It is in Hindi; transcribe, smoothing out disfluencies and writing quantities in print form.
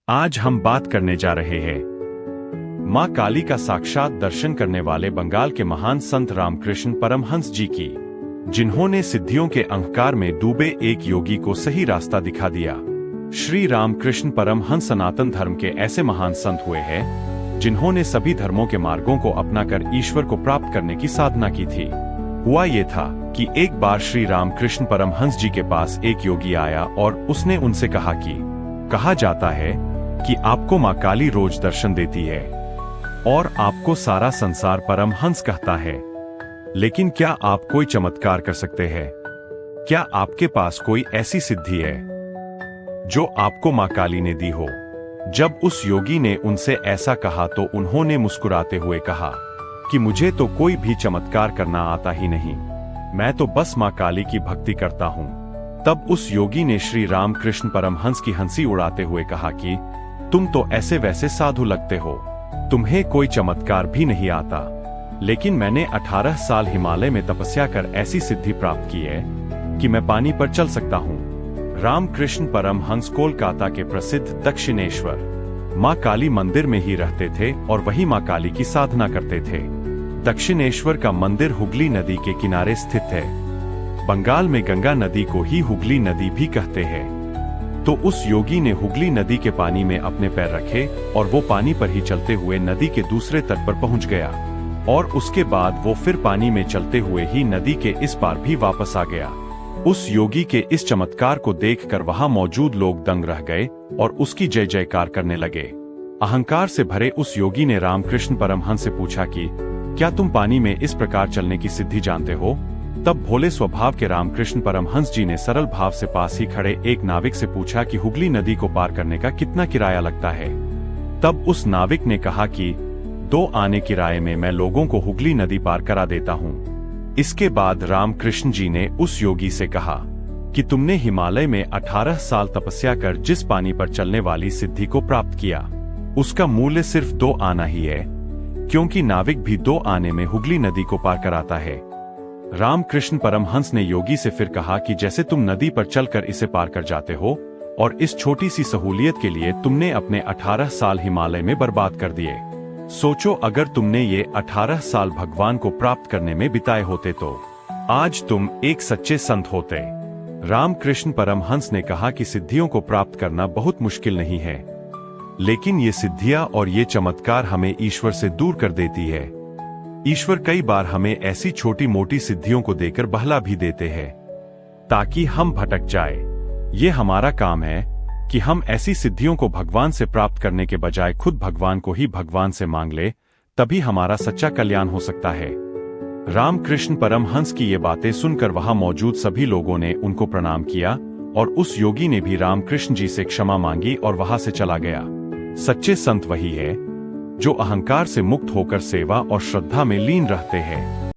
आज हम बात करने जा रहे हैं मां काली का साक्षात दर्शन करने वाले बंगाल के महान संत रामकृष्ण परमहंस जी की, जिन्होंने सिद्धियों के अहंकार में डूबे एक योगी को सही रास्ता दिखा दिया। श्री रामकृष्ण परमहंस सनातन धर्म के ऐसे महान संत हुए हैं जिन्होंने सभी धर्मों के मार्गों को अपनाकर ईश्वर को प्राप्त करने की साधना की थी। हुआ ये था कि एक बार श्री रामकृष्ण परमहंस जी के पास एक योगी आया और उसने उनसे कहा कि कहा जाता है कि आपको मां काली रोज दर्शन देती है और आपको सारा संसार परमहंस कहता है, लेकिन क्या आप कोई चमत्कार कर सकते हैं? क्या आपके पास कोई ऐसी सिद्धि है जो आपको मां काली ने दी हो? जब उस योगी ने उनसे ऐसा कहा तो उन्होंने मुस्कुराते हुए कहा कि मुझे तो कोई भी चमत्कार करना आता ही नहीं, मैं तो बस मां काली की भक्ति करता हूं। तब उस योगी ने श्री रामकृष्ण परमहंस की हंसी उड़ाते हुए कहा कि तुम तो ऐसे वैसे साधु लगते हो, तुम्हें कोई चमत्कार भी नहीं आता, लेकिन मैंने 18 साल हिमालय में तपस्या कर ऐसी सिद्धि प्राप्त की है कि मैं पानी पर चल सकता हूँ। रामकृष्ण परमहंस कोलकाता के प्रसिद्ध दक्षिणेश्वर मां काली मंदिर में ही रहते थे और वही मां काली की साधना करते थे। दक्षिणेश्वर का मंदिर हुगली नदी के किनारे स्थित है। बंगाल में गंगा नदी को ही हुगली नदी भी कहते हैं। तो उस योगी ने हुगली नदी के पानी में अपने पैर रखे और वो पानी पर ही चलते हुए नदी के दूसरे तट पर पहुंच गया और उसके बाद वो फिर पानी में चलते हुए ही नदी के इस पार भी वापस आ गया। उस योगी के इस चमत्कार को देखकर वहां मौजूद लोग दंग रह गए और उसकी जय जयकार करने लगे। अहंकार से भरे उस योगी ने रामकृष्ण परमहंस से पूछा कि क्या तुम पानी में इस प्रकार चलने की सिद्धि जानते हो? तब भोले स्वभाव के रामकृष्ण परमहंस जी ने सरल भाव से पास ही खड़े एक नाविक से पूछा कि हुगली नदी को पार करने का कितना किराया लगता है? तब उस नाविक ने कहा कि 2 आने किराए में मैं लोगों को हुगली नदी पार करा देता हूँ। इसके बाद रामकृष्ण जी ने उस योगी से कहा कि तुमने हिमालय में 18 साल तपस्या कर जिस पानी पर चलने वाली सिद्धि को प्राप्त किया, उसका मूल्य सिर्फ 2 आना ही है, क्योंकि नाविक भी 2 आने में हुगली नदी को पार कराता है। रामकृष्ण परमहंस ने योगी से फिर कहा कि जैसे तुम नदी पर चलकर इसे पार कर जाते हो और इस छोटी सी सहूलियत के लिए तुमने अपने 18 साल हिमालय में बर्बाद कर दिए, सोचो अगर तुमने ये 18 साल भगवान को प्राप्त करने में बिताए होते तो आज तुम एक सच्चे संत होते। रामकृष्ण परमहंस ने कहा कि सिद्धियों को प्राप्त करना बहुत मुश्किल नहीं है, लेकिन ये सिद्धियां और ये चमत्कार हमें ईश्वर से दूर कर देती है। ईश्वर कई बार हमें ऐसी छोटी मोटी सिद्धियों को देकर बहला भी देते हैं ताकि हम भटक जाए। ये हमारा काम है कि हम ऐसी सिद्धियों को भगवान से प्राप्त करने के बजाय खुद भगवान को ही भगवान से मांग ले, तभी हमारा सच्चा कल्याण हो सकता है। रामकृष्ण परमहंस की ये बातें सुनकर वहां मौजूद सभी लोगों ने उनको प्रणाम किया और उस योगी ने भी रामकृष्ण जी से क्षमा मांगी और वहां से चला गया। सच्चे संत वही है जो अहंकार से मुक्त होकर सेवा और श्रद्धा में लीन रहते हैं।